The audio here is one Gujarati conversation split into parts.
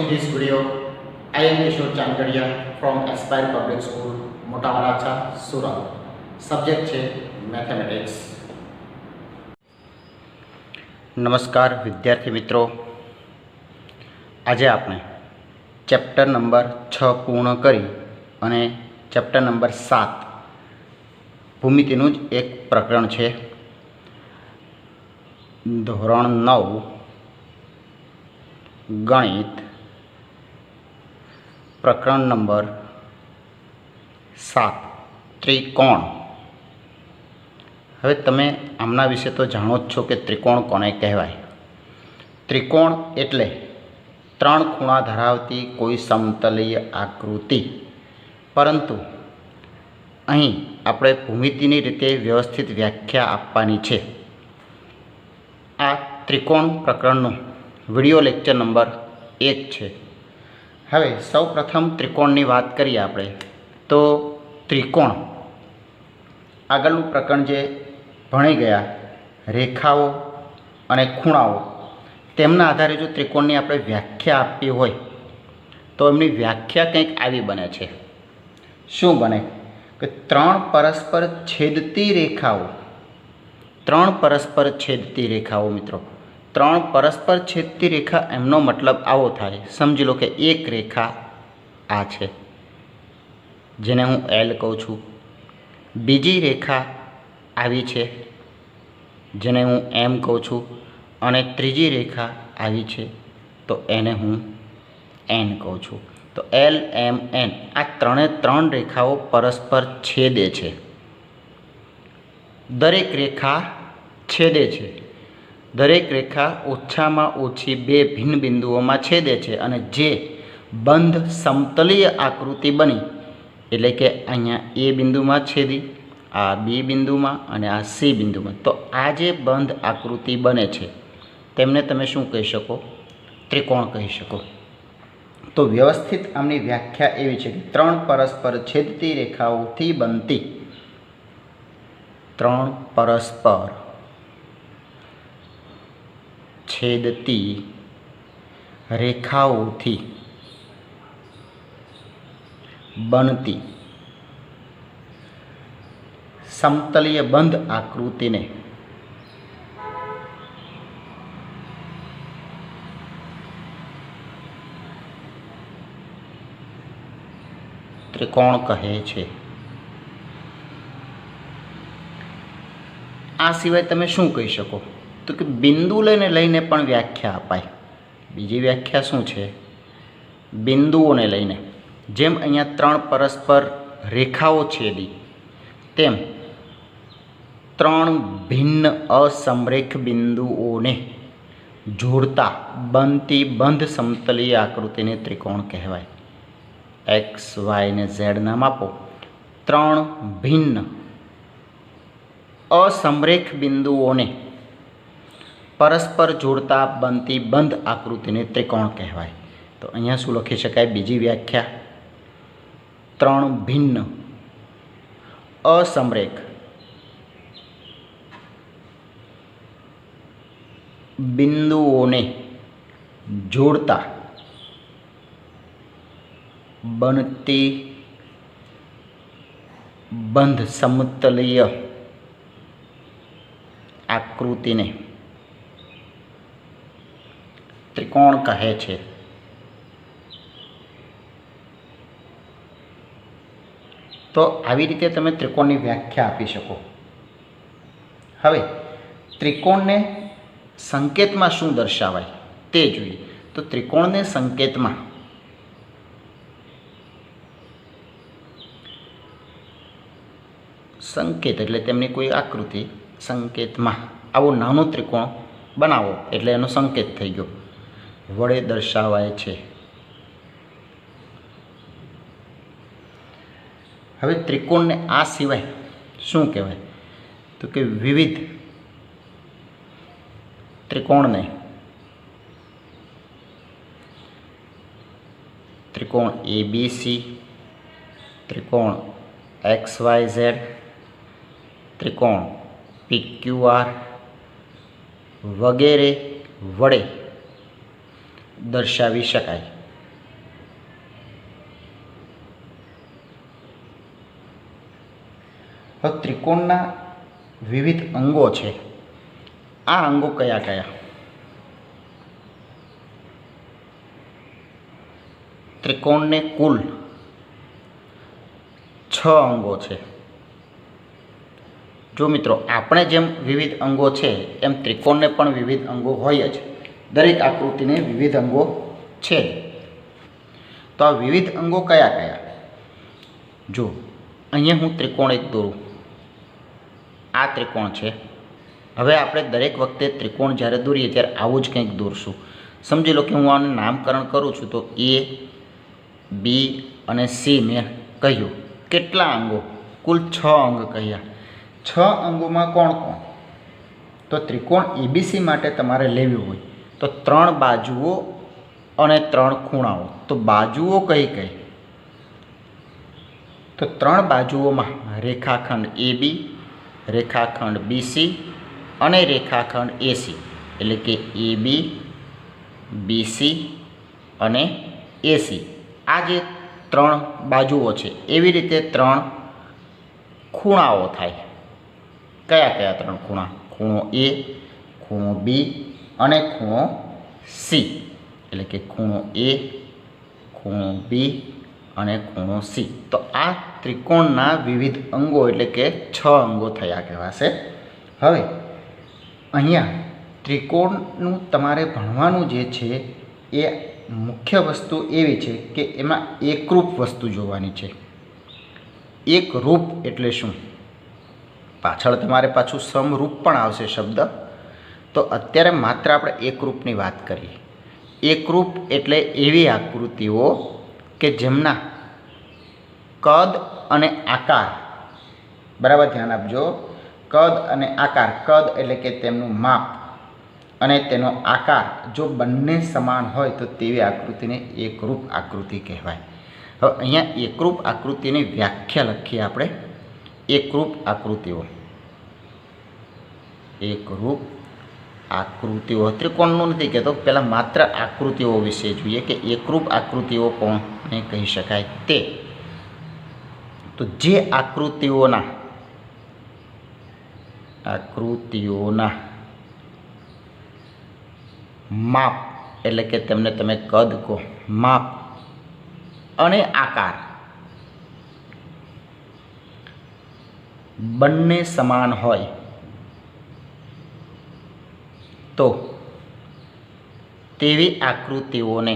this video. I am Kishore Changadia from Aspire Public School, Motawaracha, Surat. Subject છે મેથેમેટિક્સ. નમસ્કાર વિદ્યાર્થી મિત્રો. આજે આપણે ચેપ્ટર નંબર 6 પૂર્ણ કરી અને ચેપ્ટર નંબર 7 ભૂમિતિનું જ એક પ્રકરણ છે. ધોરણ 9 ગણિત પ્રકરણ નંબર 7 ત્રિકોણ. હવે તમે આમના વિશે તો જાણો જ છો કે ત્રિકોણ કોને કહેવાય. ત્રિકોણ એટલે 3 ખૂણા ધરાવતી કોઈ સમતલીય આકૃતિ. પરંતુ અહીં આપણે ભૂમિતિની રીતે વ્યવસ્થિત વ્યાખ્યા આપવાની છે. આ ત્રિકોણ પ્રકરણનું વિડિયો લેક્ચર નંબર 1 છે. હવે સૌ પ્રથમ ત્રિકોણની વાત કરીએ આપણે તો ત્રિકોણ આગળનું પ્રકરણ જે ભણી ગયા રેખાઓ અને ખૂણાઓ, તેમના આધારે જો ત્રિકોણની આપણે વ્યાખ્યા આપવી હોય તો એમની વ્યાખ્યા કંઈક આવી બને છે. શું બને કે 3 પરસ્પર છેદતી રેખાઓ, 3 પરસ્પર છેદતી રેખાઓ. મિત્રો 3 પરસ્પર છેદતી રેખા એમનો મતલબ આવો થાય. સમજી લો કે એક રેખા આ છે જેને હું એલ કહું છું. બીજી રેખા આવી છે જેને હું એમ કહું છું અને ત્રીજી રેખા આવી છે તો એને હું એન કહું છું. તો એલ એમ એન આ 3 રેખાઓ પરસ્પર છેદે છે. દરેક રેખા છેદે છે. દરેક રેખા ઓછામાં ઓછી 2 ભિન્ન બિંદુઓમાં છેદે છે અને જે બંધ સમતલીય આકૃતિ બની, એટલે કે અહીંયા એ બિંદુમાં છેદી, આ બી બિંદુમાં અને આ સી બિંદુમાં, તો આ જે બંધ આકૃતિ બને છે તેમને તમે શું કહી શકો? ત્રિકોણ કહી શકો. તો વ્યવસ્થિત આમની વ્યાખ્યા એવી છે કે 3 પરસ્પર છેદતી રેખાઓથી બનતી, 3 પરસ્પર છેદતી રેખાઓથી બનતી સમતલીય બંધ આકૃતિને ત્રિકોણ કહે છે. આ સિવાય તમે શું કહી શકો? તો કે બિંદુ લઈને પણ વ્યાખ્યા અપાય. બીજી વ્યાખ્યા શું છે? બિંદુઓને લઈને. જેમ અહીંયા 3 પરસ્પર રેખાઓ છેદી, તેમ 3 ભિન્ન અસમરેખ બિંદુઓને જોડતા બનતી બંધ સમતલીય આકૃતિને ત્રિકોણ કહેવાય. એક્સ, વાય ને ઝેડના માપો 3 ભિન્ન અસમરેખ બિંદુઓને પરસ્પર જોડતા બનતી બંધ આકૃતિને ત્રિકોણ કહેવાય. તો અહીંયા શું લખી શકાય? બીજી વ્યાખ્યા 3 ભિન્ન અસમરેખ બિંદુઓને જોડતા બનતી બંધ સમતલીય આકૃતિને ત્રિકોણ કહે છે. તો આવી રીતે તમે ત્રિકોણની વ્યાખ્યા આપી શકો. હવે ત્રિકોણને સંકેતમાં શું દર્શાવાય તે જોઈએ. તો ત્રિકોણને સંકેતમાં સંકેત એટલે તેમની કોઈ આકૃતિ, સંકેતમાં આવો નાનો ત્રિકોણ બનાવો એટલે એનો સંકેત થઈ ગયો, વડે દર્શાવાય છે. હવે ત્રિકોણને આ સિવાય શું કહેવાય? તો કે વિવિધ ત્રિકોણને ત્રિકોણ ABC, ત્રિકોણ XYZ, ત્રિકોણ PQR વગેરે વડે દર્શાવી શકાય. હવે ત્રિકોણના વિવિધ અંગો છે. આ અંગો કયા કયા? ત્રિકોણને કુલ 6 અંગો છે. જો મિત્રો આપણે જેમ વિવિધ અંગો છે એમ ત્રિકોણને પણ વિવિધ અંગો હોય જ. દરેક આકૃતિને વિવિધ અંગો છે. તો આ વિવિધ અંગો કયા કયા? જો અહીંયા હું ત્રિકોણ એક દોરું. આ ત્રિકોણ છે. હવે આપણે દરેક વખતે ત્રિકોણ જ્યારે દોરીએ ત્યારે આવું જ કંઈક દોરશું. સમજી લો કે હું આનું નામકરણ કરું છું તો A, B અને C મેં કહ્યું. કેટલા અંગો? કુલ 6 અંગ કહ્યા. 6 અંગોમાં કોણ કોણ? તો ત્રિકોણ ABC માટે તમારે લેવું હોય તો 3 બાજુઓ અને 3 ખૂણાઓ. તો બાજુઓ કઈ કઈ? તો 3 બાજુઓમાં રેખાખંડ AB, રેખાખંડ BC અને રેખાખંડ AC. એટલે કે AB, BC અને AC. આ જે 3 બાજુઓ છે એવી રીતે 3 ખૂણાઓ થાય. કયા કયા 3 ખૂણા? ખૂણો A, ખૂણો B અને ખૂણો C. એટલે કે ખૂણો A, ખૂણો B અને ખૂણો C. તો આ ત્રિકોણના વિવિધ અંગો એટલે કે 6 અંગો થયા કહેવાશે. હવે અહીંયા ત્રિકોણનું તમારે ભણવાનું જે છે એ મુખ્ય વસ્તુ એવી છે કે એમાં એકરૂપ વસ્તુ જોવાની છે. એકરૂપ એટલે શું? પાછળ તમારે પાછું સમરૂપ પણ આવશે શબ્દ. તો અત્યારે માત્ર આપણે એકરૂપની વાત કરીએ. એકરૂપ એટલે એવી આકૃતિઓ કે જેમના કદ અને આકાર, બરાબર ધ્યાન આપજો, કદ અને આકાર. કદ એટલે કે તેમનું માપ અને તેનો આકાર જો બંને સમાન હોય તો તેવી આકૃતિને એકરૂપ આકૃતિ કહેવાય. હવે અહીંયા એકરૂપ આકૃતિની વ્યાખ્યા લખીએ આપણે. એકરૂપ આકૃતિઓ. એકરૂપ આકૃતિઓ ત્રિકોણનું નથી કહેતો, પહેલાં માત્ર આકૃતિઓ વિશે જોઈએ કે એકરૂપ આકૃતિઓ કોને કહી શકાય તે. તો જે આકૃતિઓના માપ એટલે કે તેમને તમે કદ કહો, માપ અને આકાર બંને સમાન હોય તો તેવી આકૃતિઓને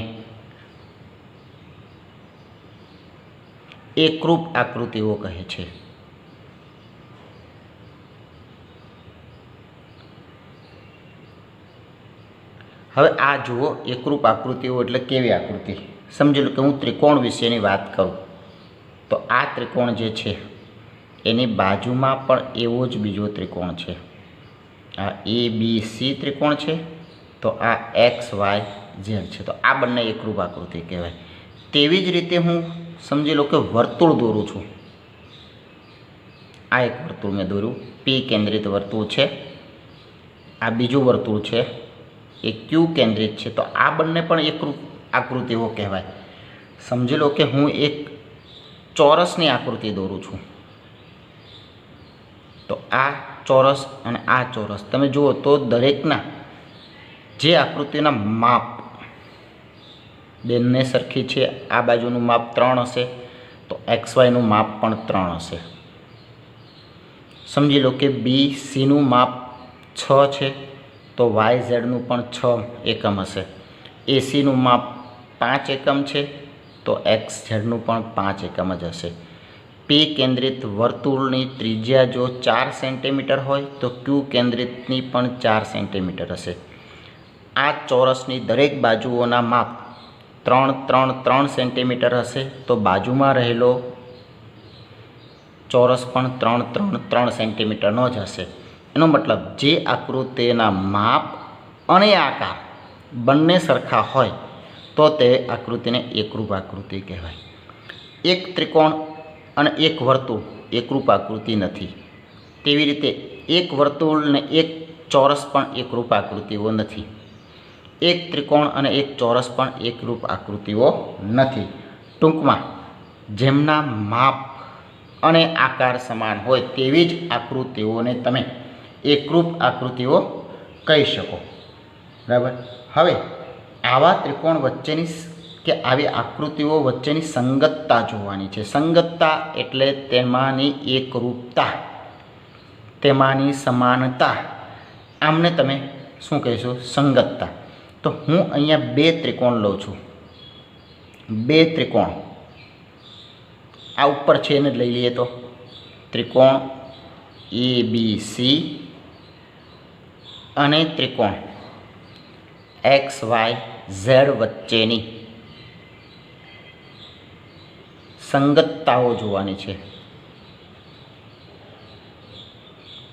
એકરૂપ આકૃતિઓ કહે છે. હવે આ જુઓ, એકરૂપ આકૃતિઓ એટલે કેવી આકૃતિ? સમજી લો કે હું ત્રિકોણ વિશેની વાત કરું તો આ ત્રિકોણ જે છે એની બાજુમાં પણ એવો જ બીજો ત્રિકોણ છે. આ ABC ત્રિકોણ છે તો આ XYZ છે. તો આ બંને એકરૂપ આકૃતિ કહેવાય. તેવી જ રીતે હું સમજી લો કે વર્તુળ દોરું છું. આ એક વર્તુળ મેં દોર્યું, P કેન્દ્રિત વર્તુળ છે. આ બીજું વર્તુળ છે એ Q કેન્દ્રિત છે. તો આ બંને પણ એકરૂપ આકૃતિઓ કહેવાય. સમજી લો કે હું એક ચોરસની આકૃતિ દોરું છું તો આ ચોરસ અને આ ચોરસ તમે જુઓ તો દરેકના જે આકૃતિના માપ બંને સરખી છે. આ બાજુનું માપ 3 હશે તો XYનું માપ પણ 3 હશે. સમજી લો કે BCનું માપ 6 છે તો YZનું પણ 6 એકમ હશે. ACનું માપ 5 એકમ છે તો XZનું પણ 5 એકમ જ હશે. P કેન્દ્રિત વર્તુળની ત્રિજ્યા જો 4 સેન્ટીમીટર હોય તો Q કેન્દ્રિતની પણ 4 સેન્ટીમીટર હશે. આ ચોરસની દરેક બાજુઓના માપ 3, 3, 3 સેન્ટીમીટર હશે તો બાજુમાં રહેલો ચોરસ પણ 3, 3, 3 સેન્ટીમીટરનો જ હશે. એનો મતલબ જે આકૃતિના માપ અને આકાર બંને સરખા હોય તો તે આકૃતિને એકરૂપ આકૃતિ કહેવાય. એક ત્રિકોણ અને એક વર્તુળ એકરૂપ આકૃતિ નથી. તેવી રીતે એક વર્તુળ અને એક ચોરસ પણ એકરૂપ આકૃતિઓ નથી. એક ત્રિકોણ અને એક ચોરસ પણ એકરૂપ આકૃતિઓ નથી. ટૂંકમાં જેમના માપ અને આકાર સમાન હોય તેવી જ આકૃતિઓને તમે એકરૂપ આકૃતિઓ કહી શકો. બરાબર. હવે આવા ત્રિકોણ વચ્ચેની કે આવી આકૃતિઓ વચ્ચેની સંગતતા જોવાની છે. સંગતતા એટલે તેમાંની એકરૂપતા, તેમાંની સમાનતા. આમને તમે શું કહીશું? સંગતતા. તો હું અહીંયા બે ત્રિકોણ લઉં છું. બે ત્રિકોણ આ ઉપર છે એને લઈ લઈએ તો ત્રિકોણ ABC અને ત્રિકોણ XYZ વચ્ચેની સંગતતાઓ જોવાની છે.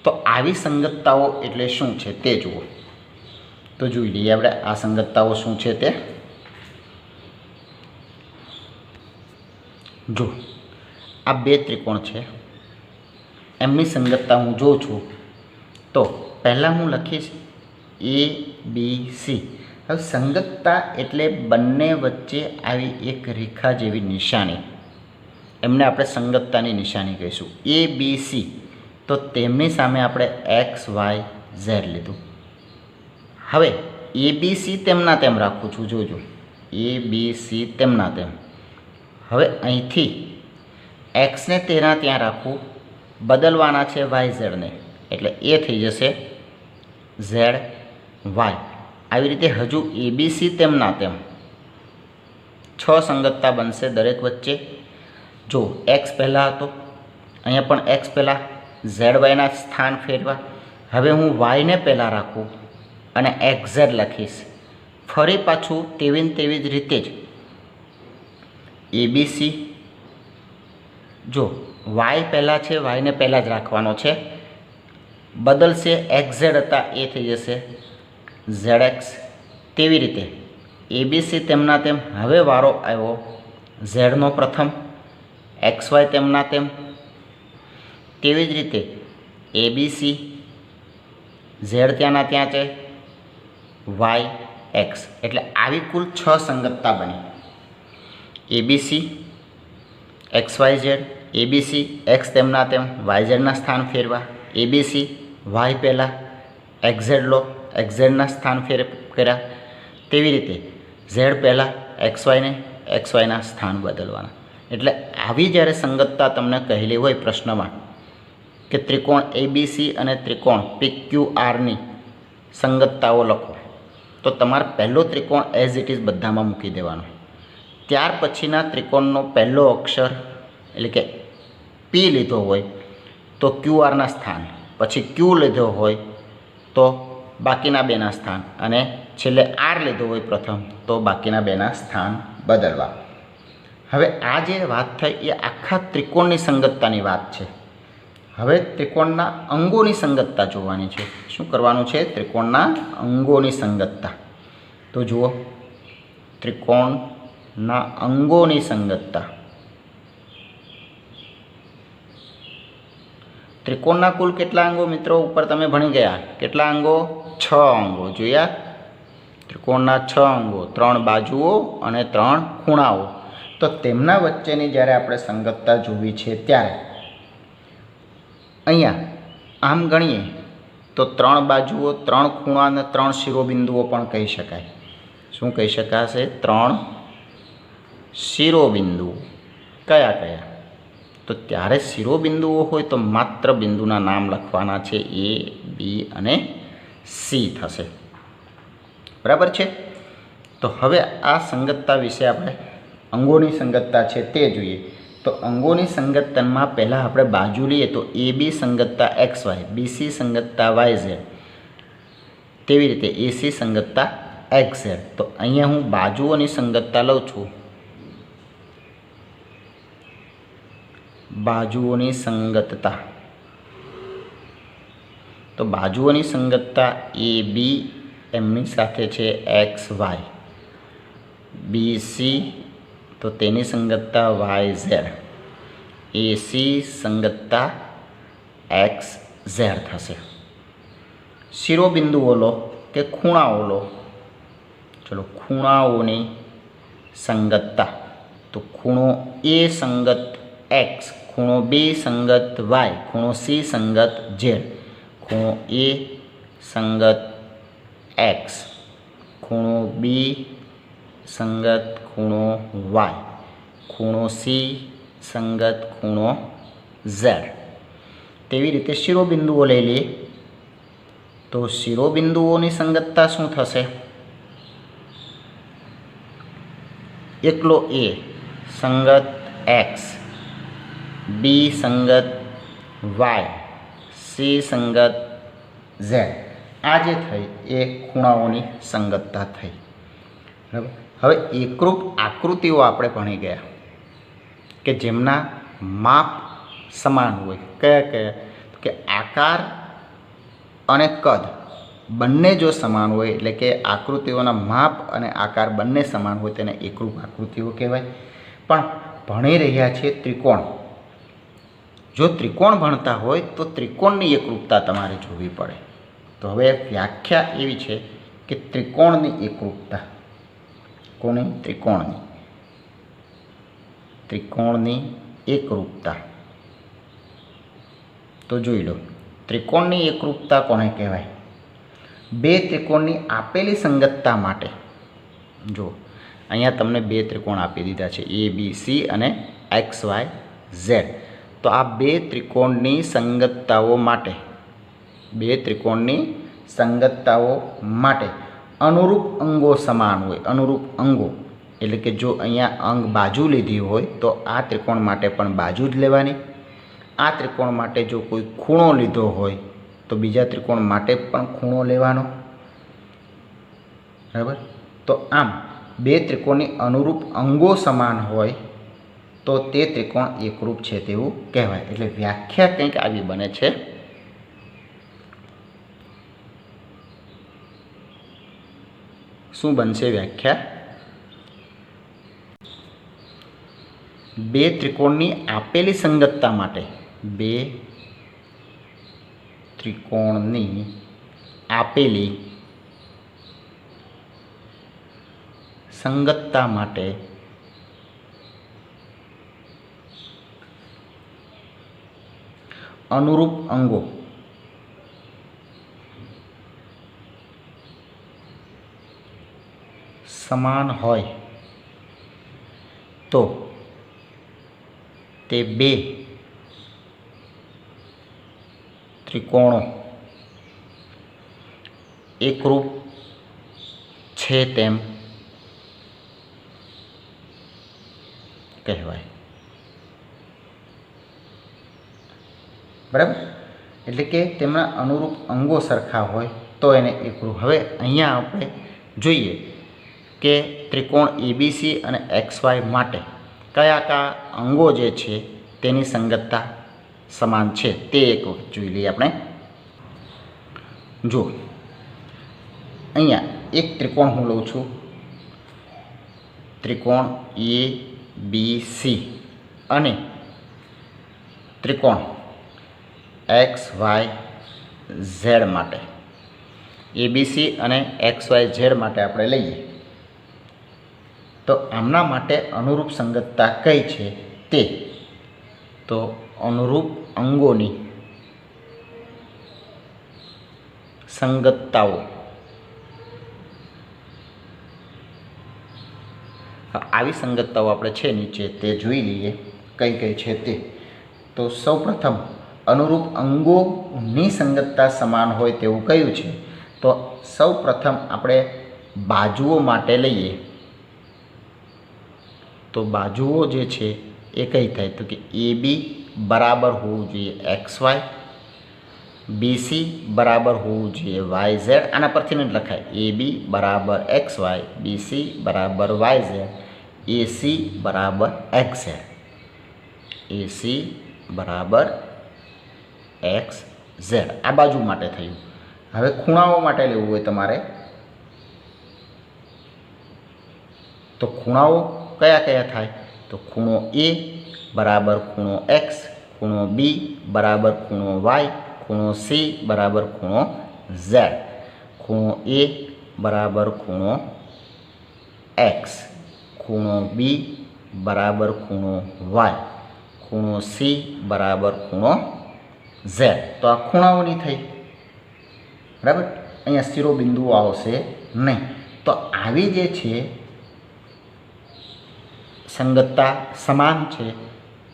તો આવી સંગતતાઓ એટલે શું છે તે જુઓ. તો જોઈ લઈએ આપણે આ સંગતતાઓ શું છે તે. જો આ બે ત્રિકોણ છે, એમની સંગતતા હું જોઉં છું. તો પહેલાં હું લખીશ ABC. હવે સંગતતા એટલે બંને વચ્ચે આવી એક રેખા જેવી નિશાની, એમને આપણે સંગતતાની નિશાની કહીશું. ABC તો તેમની સામે આપણે XYZ લીધું. હવે ABC તેમના તેમ રાખું છું. જોજો ABC તેમના તેમ. હવે અહીંથી એક્સને તેના ત્યાં રાખવું, બદલવાના છે YZને, એટલે એ થઈ જશે ZY. આવી રીતે હજુ ABC તેમના તેમ 6 સંગતતા બનશે દરેક વચ્ચે. જો એક્સ પહેલાં હતો, અહીંયા પણ એક્સ પહેલાં, ZYના સ્થાન ફેરવા. હવે હું વાયને પહેલાં રાખું અને XZ લખીશ. ફરી પાછું તેવી જ રીતે જ ABC. જો વાય પહેલાં છે, વાયને પહેલાં જ રાખવાનો છે. બદલશે, XZ હતા એ થઈ જશે ZX. તેવી રીતે ABC તેમના તેમ. હવે વારો આવ્યો ઝેડનો પ્રથમ, XY તેમના તેમ. તેવી જ રીતે ABC, ઝેડ ત્યાંના ત્યાં છે, YX. એટલે આવી કુલ 6 સંગતતા બની. ABC XYZ, ABC X તેમના તેમ, YZના સ્થાન ફેરવા. ABC Y પહેલાં, XZ લો, XZના સ્થાન કર્યા. તેવી રીતે Z પહેલાં, XYને, XYના સ્થાન બદલવાના. એટલે આવી જ્યારે સંગતતા તમને કહેલી હોય પ્રશ્નમાં કે ત્રિકોણ ABC અને ત્રિકોણ PQRની સંગતતાઓ લખો, તો તમારે પહેલો ત્રિકોણ એઝ ઇટ ઇઝ બધામાં મૂકી દેવાનો. ત્યાર પછીના ત્રિકોણનો પહેલો અક્ષર એટલે કે P લીધો હોય તો QRના સ્થાન, પછી Q લીધો હોય તો બાકીના બેના સ્થાન, અને છેલ્લે R લીધો હોય પ્રથમ તો બાકીના બેના સ્થાન બદલવા. હવે આ જે વાત થઈ એ આખા ત્રિકોણની સંગતતાની વાત છે. હવે ત્રિકોણના અંગોની સંગતતા જોવાની છે. શું કરવાનું છે? ત્રિકોણના અંગોની સંગતતા. તો જુઓ, ત્રિકોણના અંગોની સંગતતા. ત્રિકોણના કુલ કેટલા અંગો મિત્રો ઉપર તમે ભણી ગયા? કેટલા અંગો? 6 અંગો. જોયા? ત્રિકોણના 6 અંગો, 3 બાજુઓ અને 3 ખૂણાઓ. તો તેમના વચ્ચેની જ્યારે આપણે સંગતતા જોવી છે ત્યારે અહીંયા આમ ગણીએ તો 3 બાજુઓ, 3 ખૂણા અને 3 શિરોબિંદુઓ પણ કહી શકાય. શું કહી શકાશે? 3 શિરોબિંદુઓ. કયા કયા? તો ત્યારે શિરોબિંદુઓ હોય તો માત્ર બિંદુના નામ લખવાના છે. A, B અને C થશે. બરાબર છે? તો હવે આ સંગતતા વિશે આપણે અંગોની સંગતતા છે તે જોઈએ. તો અંગોની સંગતનમાં પહેલાં આપણે બાજુ લઈએ તો AB સંગતતા XY, BC સંગતતા YZ, તેવી રીતે AC સંગતતા XZ. તો અહીંયા હું બાજુઓની સંગતતા લઉં છું. બાજુઓની સંગતતા. તો બાજુઓની સંગતતા AB એમની સાથે છે XY, BC તો તેની સંગતતા YZ, AC સંગતતા XZ થશે. શિરોબિંદુઓ લો કે ખૂણાઓ લો. ચલો, ખૂણાઓની સંગતતા. તો ખૂણો A સંગત X, ખૂણો બી સંગત વાય, ખૂણો સી સંગત ઝેડ, ખૂણો એ સંગત એક્સ, ખૂણો બી સંગત ખૂણો વાય, ખૂણો સી સંગત ખૂણો ઝેડ. તેવી રીતે શિરોબિંદુઓ લઈ લઈએ તો શિરોબિંદુઓની સંગતતા શું થશે? એકલો એ સંગત એક્સ, બી સંગત વાય, સી સંગત ઝેડ. આ જે થઈ એ ખૂણાઓની સંગતતા થઈ. બરાબર. હવે એકરૂપ આકૃતિઓ આપણે ભણી ગયા કે જેમના માપ સમાન હોય. કયા કયા? કે આકાર અને કદ બંને જો સમાન હોય, એટલે કે આકૃતિઓના માપ અને આકાર બંને સમાન હોય, તેને એકરૂપ આકૃતિઓ કહેવાય. પણ ભણી રહ્યા છીએ ત્રિકોણ. જો ત્રિકોણ ભણતા હોય તો ત્રિકોણની એકરૂપતા તમારે જોવી પડે. તો હવે વ્યાખ્યા એવી છે કે ત્રિકોણની એકરૂપતા. કોની? ત્રિકોણની. ત્રિકોણની એકરૂપતા. તો જોઈ લો, ત્રિકોણની એકરૂપતા કોને કહેવાય? બે ત્રિકોણની આપેલી સંગતતા માટે. જો અહીંયા તમને બે ત્રિકોણ આપી દીધા છે, એ બી સી અને એક્સ વાય ઝેડ. તો આ બે ત્રિકોણની સંગતતાઓ માટે, બે ત્રિકોણની સંગતતાઓ માટે અનુરૂપ અંગો સમાન હોય. અનુરૂપ અંગો એટલે કે જો અહીંયા અંગ બાજુ લીધી હોય તો આ ત્રિકોણ માટે પણ બાજુ જ લેવાની. આ ત્રિકોણ માટે જો કોઈ ખૂણો લીધો હોય તો બીજા ત્રિકોણ માટે પણ ખૂણો લેવાનો. બરાબર. તો આમ બે ત્રિકોણની અનુરૂપ અંગો સમાન હોય તો તે ત્રિકોણ એકરૂપ છે તેવું કહેવાય. એટલે વ્યાખ્યા કંઈક આવી બને છે. શું બનશે વ્યાખ્યા? બે ત્રિકોણની આપેલી સંગતતા માટે, બે ત્રિકોણની આપેલી સંગતતા માટે અનુરૂપ અંગો સમાન હોય તો તે બે ત્રિકોણો એકરૂપ છે તેમ કહેવાય. બરાબર. એટલે કે તેમના અનુરૂપ અંગો સરખા હોય તો એને એકરૂપ. હવે અહીંયા આપણે જોઈએ કે ત્રિકોણ એબીસી અને એક્સ વાય માટે કયા કયા અંગો જે છે તેની સંગતતા સમાન છે તે એક વખત જોઈ લઈએ આપણે. જો અહીંયા એક ત્રિકોણ હું લઉં છું, ત્રિકોણ એ બી સી, અને ત્રિકોણ એક્સ વાય ઝેડ માટે, એબીસી અને એક્સ વાય ઝેડ માટે આપણે લઈએ તો આમના માટે અનુરૂપ સંગતતા કઈ છે તે? તો અનુરૂપ અંગોની સંગતતાઓ. આવી સંગતતાઓ આપણે છે નીચે તે જોઈ લઈએ કઈ કઈ છે તે. તો સૌપ્રથમ અનુરૂપ અંગોની સંગતતા સમાન હોય તેવું કયું છે? તો સૌપ્રથમ આપણે બાજુઓ માટે લઈએ તો બાજુઓ જે છે એ કઈ થાય? તો કે એ બી બરાબર હોવું જોઈએ એક્સ વાય, બીસી બરાબર હોવું જોઈએ વાય ઝેડ. આના પરથી જ લખાય એ બી બરાબર એક્સ વાય, બીસી બરાબર વાય ઝેડ, એસી બરાબર એક્સ ઝેડ, એસી બરાબર એક્સ ઝેડ. આ બાજુ માટે થયું. હવે ખૂણાઓ માટે લેવું હોય તમારે તો ખૂણાઓ કયા કયા થાય? તો ખૂણો એ બરાબર ખૂણો એક્સ, ખૂણો બી બરાબર ખૂણો વાય, ખૂણો સી બરાબર ખૂણો ઝેડ, ખૂણો એ બરાબર ખૂણો એક્સ, ખૂણો બી બરાબર ખૂણો વાય, ખૂણો સી બરાબર ખૂણો ઝેડ. તો આ ખૂણાઓની થઈ, બરાબર. અહીંયા શિરોબિંદુઓ આવશે નહીં. તો આવી જે છે સંગતતા સમાન છે.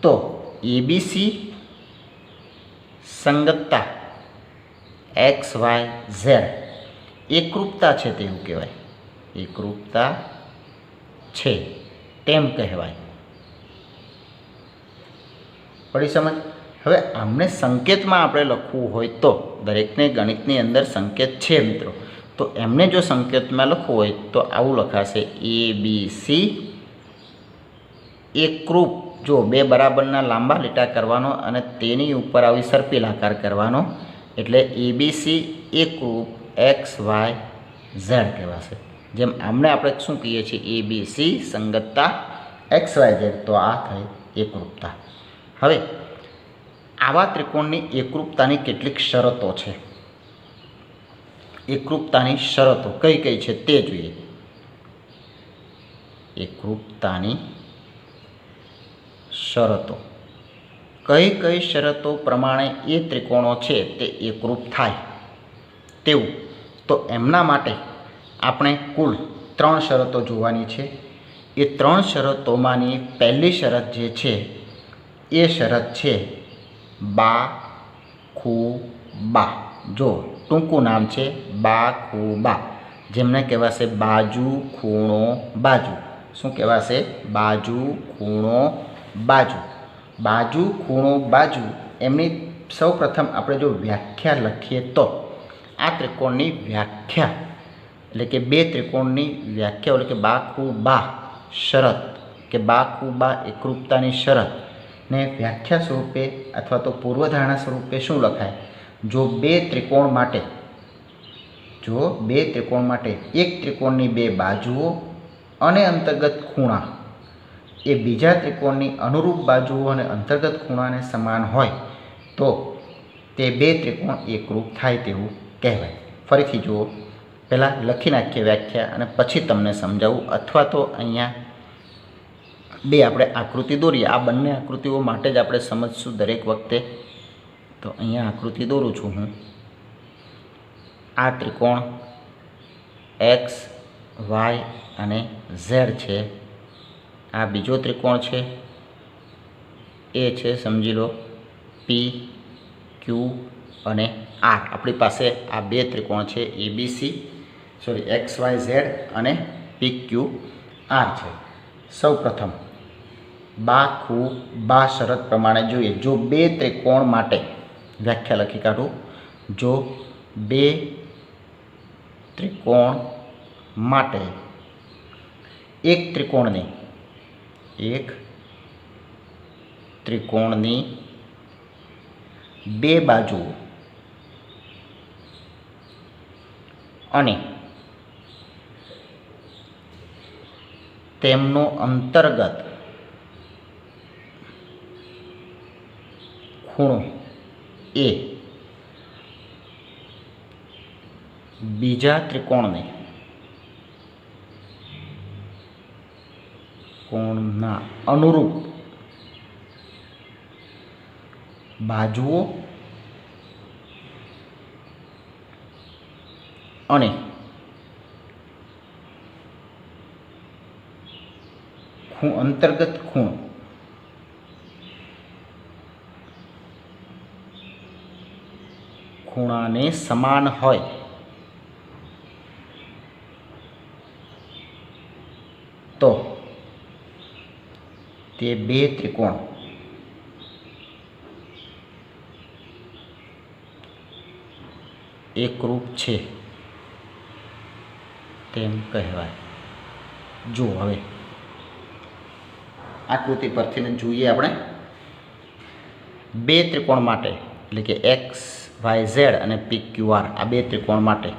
તો એબીસી સંગતતા એક્સ વાય ઝેડ એકરૂપતા છે તેવું કહેવાય. એકરૂપતા છે તેમ કહેવાય. પડી સમજ? હવે આમને સંકેતમાં આપણે લખવું હોય તો દરેકને ગણિતની અંદર સંકેત છે મિત્રો. તો એમને જો સંકેતમાં લખવું હોય તો આવું લખાશે એ બી સી એકરૂપ. જો બે બરાબરના લાંબા લીટા કરવાનો અને તેની ઉપર આવી સર્પિલાકાર કરવાનો એટલે એબીસી એકરૂપ એક્સ વાય ઝેડ કહેવાશે. જેમ આમને આપણે શું કહીએ છીએ એબીસી સંગતતા એક્સ વાય ઝેડ. તો આ થઈ એકરૂપતા. હવે આવા ત્રિકોણની એકરૂપતાની કેટલીક શરતો છે. એકરૂપતાની શરતો કઈ કઈ છે તે જોઈએ. એકરૂપતાની શરતો કઈ કઈ શરતો પ્રમાણે એ ત્રિકોણો છે તે એકરૂપ થાય તેવું. તો એમના માટે આપણે કુલ 3 શરતો જોવાની છે. એ 3 શરતોમાંની પહેલી શરત જે છે એ શરત છે બા ખૂ બા. જો ટૂંકું નામ છે બા ખૂ બા, જેમને કહેવાશે બાજુ ખૂણો બાજુ. શું કહેવાશે? બાજુ ખૂણો બાજુ. બાજુ ખૂણો બાજુ એમની સૌ પ્રથમ આપણે જો વ્યાખ્યા લખીએ તો આ ત્રિકોણની વ્યાખ્યા એટલે કે બે ત્રિકોણની વ્યાખ્યા એટલે કે બા ખૂ બા શરત કે બા ખૂ બા એકરૂપતાની શરત ને વ્યાખ્યા સ્વરૂપે અથવા તો પૂર્વધારણા સ્વરૂપે શું લખાય? જો બે ત્રિકોણ માટે એક ત્રિકોણની બે બાજુઓ અને અંતર્ગત ખૂણા એ બીજા ત્રિકોણની અનુરૂપ બાજુઓ અને અંતર્ગત ખૂણાને સમાન હોય તો તે બે ત્રિકોણ એકરૂપ થાય તેવું કહેવાય. ફરીથી જુઓ, પહેલાં લખી નાખીએ વ્યાખ્યા અને પછી તમને સમજાવું. અથવા તો અહીંયા બે આપણે આકૃતિ દોરીએ. આ બંને આકૃતિઓ માટે જ આપણે સમજશું દરેક વખતે. તો અહીંયા આકૃતિ દોરું છું હું. આ ત્રિકોણ એક્સ વાય અને ઝેડ છે. આ બીજો ત્રિકોણ છે એ છે સમજી લો પી ક્યુ અને આર. આપણી પાસે આ બે ત્રિકોણ છે એક્સ વાય ઝેડ અને પી ક્યુ આર છે. સૌ પ્રથમ બા ખૂ બા શરત પ્રમાણે જોઈએ. જો બે ત્રિકોણ માટે વ્યાખ્યા લખી કાઢું. જો બે ત્રિકોણ માટે એક ત્રિકોણની બે બાજુઓ અને તેમનો અંતર્ગત ખૂણો એ બીજા ત્રિકોણને કોણના અનુરૂપ બાજુઓ અને અંતર્ગત ખૂણો ખૂણાને સમાન હોય તો તે બે ત્રિકોણ એકરૂપ છે તેમ કહેવાય. જો હવે આકૃતિ પરથી જોઈએ આપણે. બે ત્રિકોણ માટે એટલે કે એક્સ વાય ઝેડ અને પી ક્યુ આર આ બે ત્રિકોણ માટે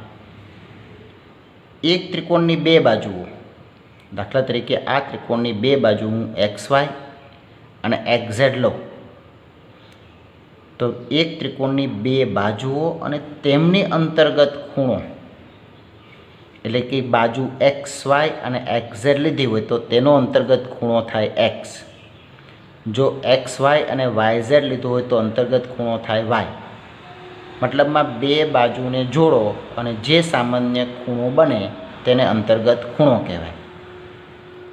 એક ત્રિકોણની બે બાજુઓ, દાખલા તરીકે આ ત્રિકોણની બે બાજુ હું એક્સ વાય અને એક્સ ઝેડ લઉં તો એક ત્રિકોણની બે બાજુઓ અને તેમની અંતર્ગત ખૂણો એટલે કે બાજુ એક્સ વાય અને એક્સ ઝેડ લીધી હોય તો તેનો અંતર્ગત ખૂણો થાય એક્સ. જો એક્સ વાય અને વાય ઝેડ લીધું હોય તો અંતર્ગત ખૂણો થાય વાય. મતલબમાં બે બાજુને જોડો અને જે સામાન્ય ખૂણો બને તેને અંતર્ગત ખૂણો કહેવાય.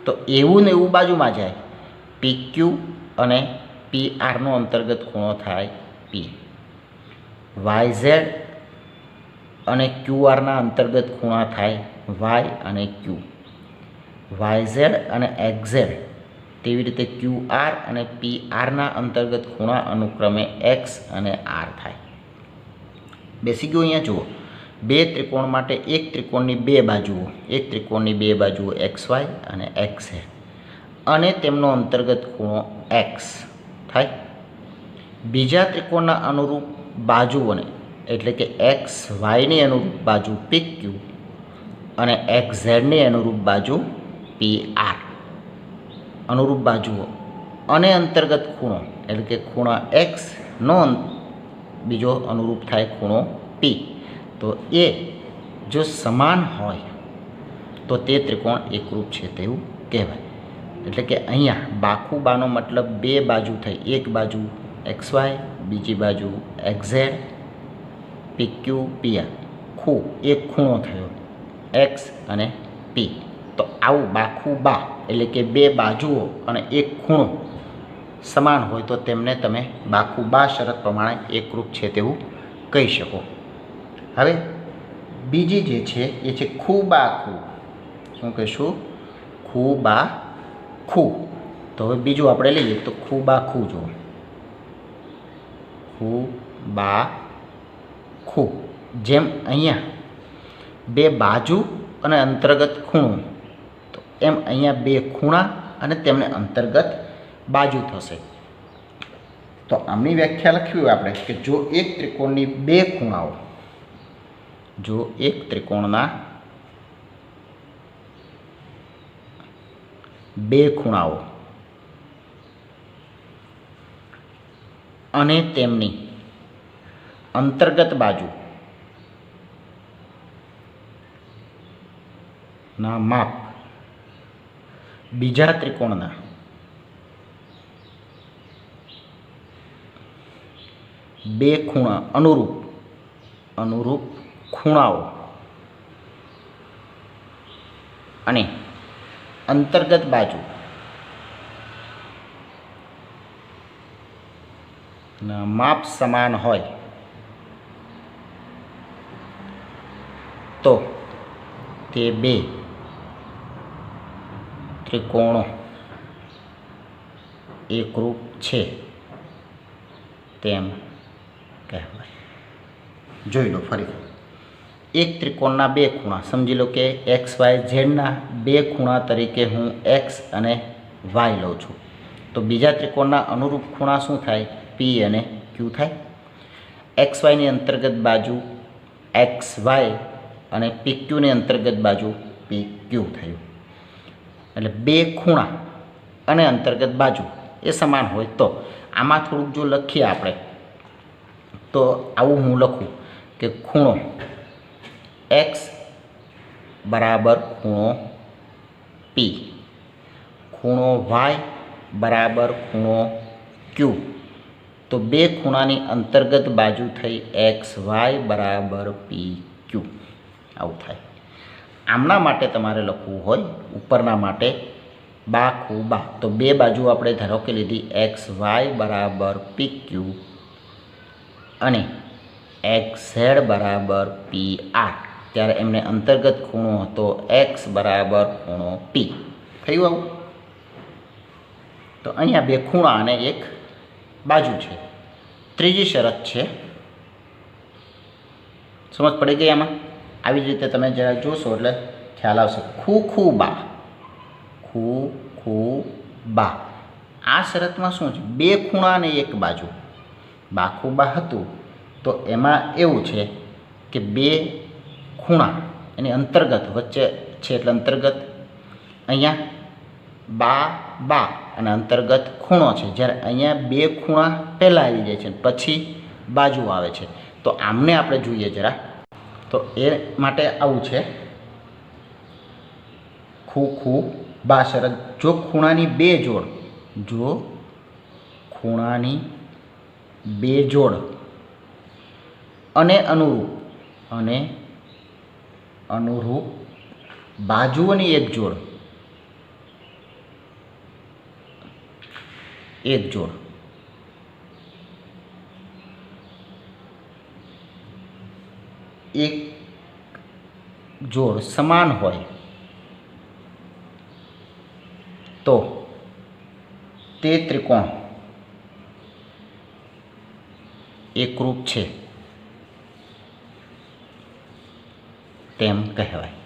તો એવું ને એવું બાજુમાં જાય. પી ક્યુ અને પી આરનો અંતર્ગત ખૂણો થાય પી. વાય ઝેડ અને ક્યુ આરના અંતર્ગત ખૂણા થાય વાય અને ક્યુ. વાય ઝેડ અને એક્સ ઝેડ તેવી રીતે ક્યુ આર અને પી આરના અંતર્ગત ખૂણા અનુક્રમે એક્સ અને આર થાય. બેસી ગયું. અહીંયા જુઓ, બે ત્રિકોણ માટે એક ત્રિકોણની બે બાજુઓ, એક ત્રિકોણની બે બાજુઓ એક્સ વાય અને એક્સ ઝેડ અને તેમનો અંતર્ગત ખૂણો એક્સ થાય. બીજા ત્રિકોણના અનુરૂપ બાજુઓને એટલે કે એક્સ વાયની અનુરૂપ બાજુ પી ક્યુ અને એક્સ ઝેડની અનુરૂપ બાજુ પી આર, અનુરૂપ બાજુઓ અને અંતર્ગત ખૂણો એટલે કે ખૂણા એક્સનો બીજો અનુરૂપ થાય ખૂણો પી. તો એ જો સમાન હોય તો તે ત્રિકોણ એકરૂપ છે તેવું કહેવાય. એટલે કે અહીંયા બાખુબાનો મતલબ બે બાજુ થઈ, એક બાજુ એક્સ વાય, બીજી બાજુ એક્સ ઝેડ, પી ક્યુ પી આર, એક ખૂણો થયો એક્સ અને પી. તો આવું બાખુબા એટલે કે બે બાજુઓ અને એક ખૂણો સમાન હોય તો તેમને તમે બાખુબા શરત પ્રમાણે એકરૂપ છે તેવું કહી શકો. હવે બીજી જે છે એ છે ખૂબાખૂ. શું કહીશું? ખૂબાખૂ. તો હવે બીજું આપણે લઈએ તો ખૂબાખૂ જુઓ. ખૂબાખૂ જેમ અહીંયા બે બાજુ અને અંતર્ગત ખૂણો, તો એમ અહીંયા બે ખૂણા અને તેમને અંતર્ગત બાજુ થશે. તો આમની વ્યાખ્યા લખવી આપણે કે જો એક ત્રિકોણની બે ખૂણાઓ, જો એક ત્રિકોણના બે ખૂણાઓ અને તેમની અંતર્ગત બાજુ ના માપ બીજા ત્રિકોણના બે ખૂણા અનુરૂપ ખૂણાઓ અને અંતર્ગત બાજુ ના માપ સમાન હોય તો તે બે ત્રિકોણો એકરૂપ છે તેમ કહેવાય. જોઈ લો ફરી. એક ત્રિકોણના બે ખૂણા, સમજી લો કે એક્સ વાય ઝેડના બે ખૂણા તરીકે હું એક્સ અને વાય લઉં છું. તો બીજા ત્રિકોણના અનુરૂપ ખૂણા શું થાય? પી અને ક્યુ થાય. એક્સ વાયની અંતર્ગત બાજુ એક્સ વાય અને પી ક્યુની અંતર્ગત બાજુ પી ક્યુ થયું. એટલે બે ખૂણા અને અંતર્ગત બાજુ એ સમાન હોય તો આમાં થોડુંક જો લખીએ આપણે તો આવું હું લખું કે ખૂણો એક્સ બરાબર ખૂણો પી, ખૂણો વાય બરાબર ખૂણો ક્યુ. તો બે ખૂણાની અંતર્ગત બાજુ થઈ એક્સ વાય બરાબર પી ક્યુ. આવું થાય. આમના માટે તમારે લખવું હોય ઉપરના માટે બાખુબા, તો બે બાજુ આપણે ધારો કે લીધી એક્સ વાય બરાબર પી ક્યુ અને એક્સ ઝેડ બરાબર પી આર, ત્યારે એમને અંતર્ગત ખૂણો હતો એક્સ બરાબર ખૂણો પી. થયું આવું? તો અહીંયા બે ખૂણા અને એક બાજુ છે. ત્રીજી શરત છે, સમજ પડી ગઈ આમાં? આવી જ રીતે તમે જરા જોશો એટલે ખ્યાલ આવશે. ખૂબા. આ શરતમાં શું છે? બે ખૂણા અને એક બાજુ. બાખુબા હતું તો એમાં એવું છે કે બે ખૂણા એની અંતર્ગત વચ્ચે છે એટલે અંતર્ગત અહીંયા બા અને અંતર્ગત ખૂણો છે. જ્યારે અહીંયા બે ખૂણા પહેલાં આવી જાય છે પછી બાજુ આવે છે. તો આમને આપણે જોઈએ જરા. તો એ માટે આવું છે બા શરત. જો ખૂણાની બે જોડ, જો ખૂણાની બે જોડ અને અનુરૂપ બાજુઓની એક જોડ એક જોડ સમાન હોય તો તે ત્રિકોણ એકરૂપ છે તેમ કહેવાય.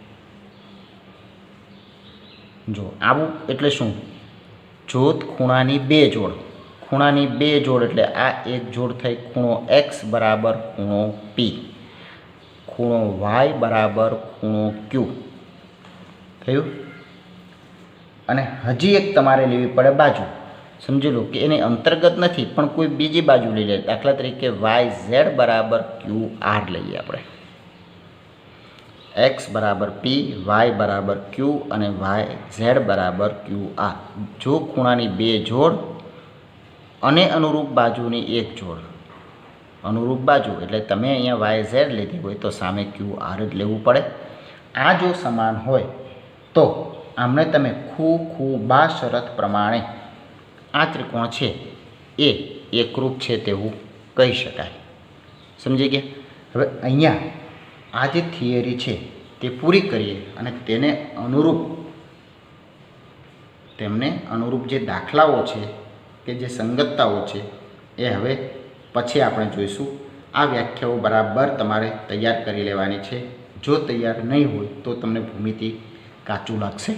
જો આવું એટલે શું? જો ખૂણાની બે જોડ એટલે આ એક જોડ થઈ ખૂણો x બરાબર ખૂણો p, ખૂણો y બરાબર ખૂણો q થયું. અને હજી એક તમારે લેવી પડે બાજુ. સમજી લો કે એની અંતર્ગત નથી પણ કોઈ બીજી બાજુ લઈ લે. દાખલા તરીકે YZ બરાબર QR લઈએ આપણે. x બરાબર p, y બરાબર q અને YZ બરાબર QR. જો ખૂણાની બે જોડ અને અનુરૂપ બાજુની એક જોડ, અનુરૂપ બાજુ એટલે તમે અહીંયા YZ લીધી હોય તો સામે QR જ લેવું પડે. આ જો સમાન હોય તો આમને તમે ખૂબા શરત પ્રમાણે આ ત્રિકોણ છે એ એકરૂપ છે તેવું કહી શકાય. સમજી ગયા? હવે અહીંયા આ જે થિયરી છે તે પૂરી કરીએ અને તેમને અનુરૂપ જે દાખલાઓ છે કે જે સંગતતાઓ છે એ હવે પછી આપણે જોઈશું. આ વ્યાખ્યાઓ બરાબર તમારે તૈયાર કરી લેવાની છે. જો તૈયાર નહીં હોય તો તમને ભૂમિતિ કાચું લાગશે.